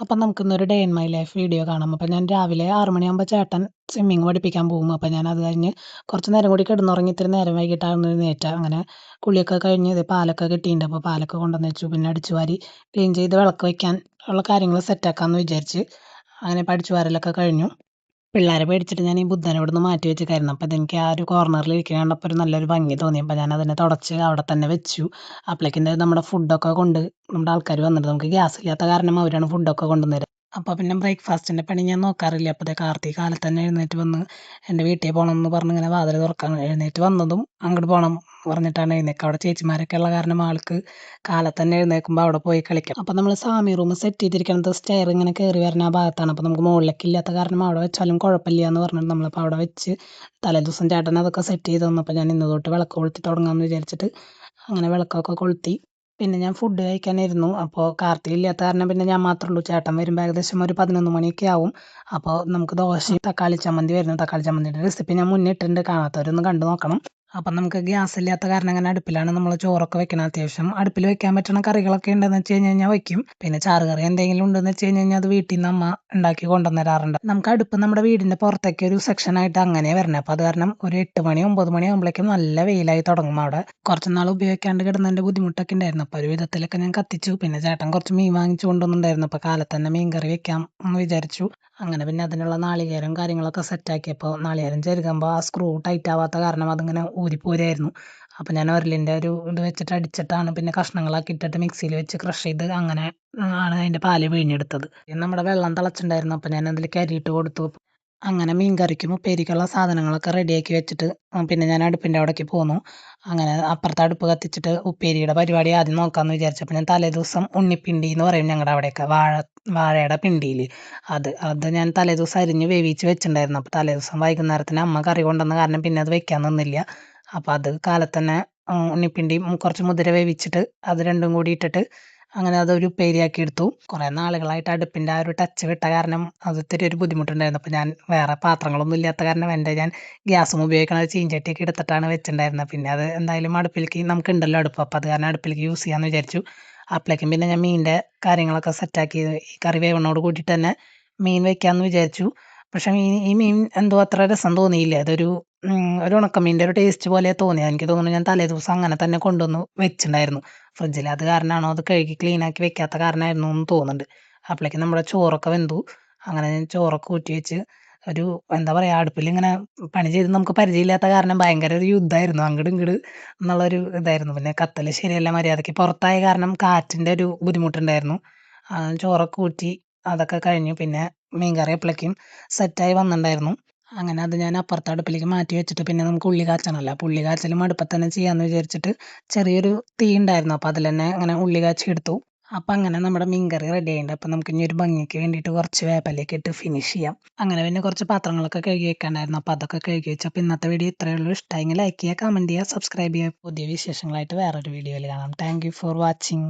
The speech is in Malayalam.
അപ്പം നമുക്കിന്നൊരു day in my life video കാണാം. അപ്പം ഞാൻ രാവിലെ 6 മണിയാകുമ്പോൾ ചേട്ടൻ സ്വിമ്മിങ് പഠിപ്പിക്കാൻ പോകും. അപ്പം ഞാൻ അത് കഴിഞ്ഞ് കുറച്ച് നേരം കൂടി കിടന്നുറങ്ങി ഇത്തിരി നേരം വൈകിട്ടാണ് എഴുന്നേറ്റത്. അങ്ങനെ കുളിയൊക്കെ കഴിഞ്ഞ് ദേ പാലൊക്കെ കിട്ടിയിട്ടുണ്ട്. അപ്പോൾ പാലൊക്കെ കൊണ്ടുവന്ന് വെച്ചു. പിന്നെ അടിച്ചു വാരി ക്ലീൻ ചെയ്ത് വിളക്ക് വയ്ക്കാൻ ഉള്ള കാര്യങ്ങൾ സെറ്റാക്കാമെന്ന് വിചാരിച്ച് അങ്ങനെ അടിച്ചു വാരലൊക്കെ കഴിഞ്ഞു. പിള്ളേരെ പേടിച്ചിട്ട് ഞാൻ ഈ ബുദ്ധനെ ഇവിടുന്ന് മാറ്റി വെച്ചേക്കായിരുന്നു. അപ്പോൾ അതെനിക്ക് ആ ഒരു കോർണറിൽ ഇരിക്കുന്നത് കണ്ടപ്പോൾ ഒരു നല്ലൊരു ഭംഗി തോന്നി. അപ്പോൾ ഞാൻ അതിനെ തുടച്ച് അവിടെ തന്നെ വെച്ചു. അപ്പോഴേക്കും ദേ നമ്മുടെ ഫുഡൊക്കെ കൊണ്ട് നമ്മുടെ ആൾക്കാർ വന്നിട്ട് നമുക്ക് ഗ്യാസ് ഇല്ലാത്ത കാരണം അവരാണ് ഫുഡൊക്കെ കൊണ്ടുവന്നത്. അപ്പോൾ പിന്നെ ബ്രേക്ക്ഫാസ്റ്റിൻ്റെ പണി ഞാൻ നോക്കാറില്ല. അപ്പോൾ ദേ കാർത്തിക് കാലത്ത് തന്നെ എഴുന്നേറ്റ് വന്ന് എൻ്റെ വീട്ടിൽ പോകണമെന്ന് പറഞ്ഞ് ഇങ്ങനെ വാതിൽ തുറക്കാൻ എഴുന്നേറ്റ് വന്നതും അങ്ങോട്ട് പോകണം പറഞ്ഞിട്ടാണ് എഴുന്നേൽക്കുക. അവിടെ ചേച്ചിമാരൊക്കെ ഉള്ള കാരണം ആൾക്ക് കാലത്ത് തന്നെ എഴുന്നേൽക്കുമ്പോൾ അവിടെ പോയി കളിക്കാം. അപ്പോൾ നമ്മൾ സാമി റൂം സെറ്റ് ചെയ്തിരിക്കുന്നത് സ്റ്റെയർ ഇങ്ങനെ കയറി വരുന്ന ആ ഭാഗത്താണ്. അപ്പോൾ നമുക്ക് മുകളിലേക്ക് ഇല്ലാത്ത കാരണം അവിടെ വെച്ചാലും കുഴപ്പമില്ല എന്ന് പറഞ്ഞിട്ട് നമ്മളിപ്പോൾ അവിടെ വെച്ച് തലേദിവസം ചേട്ടൻ അതൊക്കെ സെറ്റ് ചെയ്ത് തന്നപ്പോൾ ഞാൻ ഇന്ന് തൊട്ട് വിളക്ക് കൊളുത്തി തുടങ്ങാമെന്ന് വിചാരിച്ചിട്ട് അങ്ങനെ വിളക്കൊക്കെ കൊളുത്തി. പിന്നെ ഞാൻ ഫുഡ് കഴിക്കാനിരുന്നു. അപ്പോൾ കാർത്തിക് ഇല്ലാത്ത കാരണം പിന്നെ ഞാൻ മാത്രമേ ഉള്ളൂ. ചേട്ടൻ വരുമ്പോൾ ഏകദേശം ഒരു 11 മണിയൊക്കെ ആവും. അപ്പോൾ നമുക്ക് ദോശയും തക്കാളി ചമ്മന്തി വരുന്നു. തക്കാളി ചമ്മന്തിയുടെ റെസിപ്പി ഞാൻ മുന്നേ ഇട്ടിട്ടുണ്ട്. കാണാത്തവരൊന്ന് കണ്ടു നോക്കണം. അപ്പം നമുക്ക് ഗ്യാസ് ഇല്ലാത്ത കാരണം അങ്ങനെ അടുപ്പിലാണ് നമ്മൾ ചോറൊക്കെ വെക്കണം. അത്യാവശ്യം അടുപ്പിൽ വെക്കാൻ പറ്റുന്ന കറികളൊക്കെ ഉണ്ടെന്ന് വെച്ച് കഴിഞ്ഞാൽ വയ്ക്കും. പിന്നെ ചാറുകറി എന്തെങ്കിലും ഉണ്ടെന്ന് വെച്ച് കഴിഞ്ഞാൽ അത് വീട്ടിൽ നിന്ന് അമ്മ ഉണ്ടാക്കി കൊണ്ടുവന്ന് തരാറുണ്ട്. നമുക്ക് അടുപ്പ് നമ്മുടെ വീടിൻ്റെ പുറത്തേക്ക് ഒരു സെക്ഷനായിട്ട് അങ്ങനെ വരണം. അപ്പോൾ അത് കാരണം ഒരു 8 മണി 9 മണി ആകുമ്പോഴേക്കും നല്ല വെയിലായി തുടങ്ങും. അവിടെ കുറച്ച് നാൾ ഉപയോഗിക്കാണ്ട് കിടന്നതിൻ്റെ ബുദ്ധിമുട്ടൊക്കെ ഉണ്ടായിരുന്നു. അപ്പോൾ ഒരു വിധത്തിലൊക്കെ ഞാൻ കത്തിച്ചു. പിന്നെ ചേട്ടൻ കുറച്ച് മീൻ വാങ്ങിച്ചു കൊണ്ടുവന്നിട്ടുണ്ടായിരുന്നു. അപ്പോൾ കാലത്ത് തന്നെ മീൻ കറി വെക്കാം എന്ന് വിചാരിച്ചു. അങ്ങനെ പിന്നെ അതിനുള്ള നാളികേരം കാര്യങ്ങളൊക്കെ സെറ്റാക്കിയപ്പോൾ നാളികേരം ചെരുകുമ്പോൾ ആ സ്ക്രൂ ടൈറ്റ് ആവാത്ത കാരണം അതിങ്ങനെ ഊരിപ്പോരായിരുന്നു. അപ്പോൾ ഞാൻ ഉരലിൻ്റെ ഒരു ഇത് വെച്ചിട്ട് അടിച്ചിട്ടാണ് പിന്നെ കഷ്ണങ്ങളാക്കി ഇട്ടിട്ട് മിക്സിയിൽ വെച്ച് ക്രഷ് ചെയ്ത് അങ്ങനെ ആണ് അതിൻ്റെ പാല് പിഴിഞ്ഞെടുത്തത്. പിന്നെ നമ്മുടെ വെള്ളം തിളച്ചിട്ടുണ്ടായിരുന്നു. അപ്പോൾ ഞാൻ അതിലേക്ക് അരിയിട്ട് കൊടുത്തു. അങ്ങനെ മീൻ കറിക്കും ഉപ്പേരിക്കുള്ള സാധനങ്ങളൊക്കെ റെഡിയാക്കി വെച്ചിട്ട് പിന്നെ ഞാൻ അടുപ്പിൻ്റെ അവിടേക്ക് പോന്നു. അങ്ങനെ അപ്പുറത്തെ അടുപ്പ് കത്തിച്ചിട്ട് ഉപ്പേരിയുടെ പരിപാടി ആദ്യം നോക്കാമെന്ന് വിചാരിച്ചു. അപ്പോൾ ഞാൻ തലേദിവസം ഉണ്ണിപ്പിണ്ടി എന്ന് പറയും ഞങ്ങളുടെ അവിടെയൊക്കെ വാഴയുടെ പിണ്ടിയിൽ അത് ഞാൻ തലേദിവസം അരിഞ്ഞ് വേവിച്ച് വെച്ചിട്ടുണ്ടായിരുന്നു. അപ്പോൾ തലേദിവസം വൈകുന്നേരത്തിന് അമ്മ കറി കൊണ്ടുവന്ന കാരണം പിന്നെ അത് വെക്കാൻ നിന്നില്ല. അപ്പോൾ അത് കാലത്ത് തന്നെ ഉണ്ണിപ്പിണ്ടിയും കുറച്ച് മുതിര വേവിച്ചിട്ട് അത് രണ്ടും കൂടി ഇട്ടിട്ട് അങ്ങനെ അതൊരു ഉപ്പേരിയാക്കി എടുത്തു. കുറേ നാളുകളായിട്ട് അടുപ്പിൻ്റെ ആ ഒരു ടച്ച് വിട്ട കാരണം അത് ഇത്തിരി ഒരു ബുദ്ധിമുട്ടുണ്ടായിരുന്നു. അപ്പോൾ ഞാൻ വേറെ പാത്രങ്ങളൊന്നും ഇല്ലാത്ത കാരണം ഞാൻ ഗ്യാസും ഉപയോഗിക്കണ ചീഞ്ചട്ടിയൊക്കെ എടുത്തിട്ടാണ് വെച്ചിട്ടുണ്ടായിരുന്നത്. പിന്നെ അത് എന്തായാലും അടുപ്പിലേക്ക് നമുക്കുണ്ടല്ലോ അടുപ്പ്. അപ്പോൾ അത് കാരണം അടുപ്പിലേക്ക് യൂസ് ചെയ്യാമെന്ന് വിചാരിച്ചു. അപ്പോഴേക്കും പിന്നെ ഞാൻ മീനിൻ്റെ കാര്യങ്ങളൊക്കെ സെറ്റാക്കി ഈ കറി വേവണോട് കൂടിയിട്ട് തന്നെ മീൻ വെക്കാമെന്ന് വിചാരിച്ചു. പക്ഷേ ഈ മീൻ എന്തോ അത്ര രസം തോന്നിയില്ല. ഒരു ഉണക്കമീൻ്റെ ഒരു ടേസ്റ്റ് പോലെ തോന്നിയത്. എനിക്ക് തോന്നുന്നു ഞാൻ തലേദിവസം അങ്ങനെ തന്നെ കൊണ്ടുവന്ന് വെച്ചിട്ടുണ്ടായിരുന്നു ഫ്രിഡ്ജിൽ. അത് കാരണമാണോ അത് കഴുകി ക്ലീനാക്കി വെക്കാത്ത കാരണമായിരുന്നു എന്ന് തോന്നുന്നുണ്ട്. അപ്പോഴേക്കും നമ്മുടെ ചോറൊക്കെ വെന്തു. അങ്ങനെ ഞാൻ ചോറൊക്കെ ഊറ്റി വെച്ച് ഒരു എന്താ പറയുക അടുപ്പിലിങ്ങനെ പണി ചെയ്ത് നമുക്ക് പരിചയമില്ലാത്ത കാരണം ഭയങ്കര ഒരു യുദ്ധമായിരുന്നു. അങ്ങട് ഇങ്ങട് എന്നുള്ളൊരു ഇതായിരുന്നു. പിന്നെ കത്തൽ ശരിയല്ല മര്യാദയ്ക്ക് പുറത്തായ കാരണം കാറ്റിൻ്റെ ഒരു ബുദ്ധിമുട്ടുണ്ടായിരുന്നു. ചോറൊക്കെ ഊറ്റി അതൊക്കെ കഴിഞ്ഞു. പിന്നെ മീൻ കറി അപ്പോഴേക്കും സെറ്റായി വന്നിട്ടുണ്ടായിരുന്നു. അങ്ങനെ അത് ഞാൻ അപ്പുറത്തെ അടുപ്പിലേക്ക് മാറ്റി വെച്ചിട്ട് പിന്നെ നമുക്ക് ഉള്ളി കാച്ചണമല്ലോ. അപ്പോൾ ഉള്ളി കാച്ചലും അടുപ്പത്ത് തന്നെ ചെയ്യാമെന്ന് വിചാരിച്ചിട്ട് ചെറിയൊരു തീ ഉണ്ടായിരുന്നു. അപ്പോൾ അതിൽ തന്നെ അങ്ങനെ ഉള്ളി കാച്ചി എടുത്തു. അപ്പം അങ്ങനെ നമ്മുടെ മീൻ കറി റെഡി ആയിട്ടുണ്ട്. അപ്പം നമുക്ക് ഇനി ഒരു ഭംഗിക്ക് വേണ്ടിയിട്ട് കുറച്ച് വേപ്പിലയൊക്കെ ഇട്ട് ഫിനിഷ് ചെയ്യാം. അങ്ങനെ പിന്നെ കുറച്ച് പാത്രങ്ങളൊക്കെ കഴുകി വെക്കാണ്ടായിരുന്നു. അപ്പോൾ അതൊക്കെ കഴുകി വെച്ചു. അപ്പോൾ ഇന്നത്തെ വീഡിയോ ഇത്രയേ ഉള്ളൂ. ഇഷ്ടമായെങ്കിൽ ലൈക്ക് ചെയ്യുക, കമൻറ്റ് ചെയ്യുക, സബ്സ്ക്രൈബ് ചെയ്യുക. പുതിയ വിശേഷങ്ങളായിട്ട് വേറൊരു വീഡിയോയിൽ കാണാം. Thank you for watching.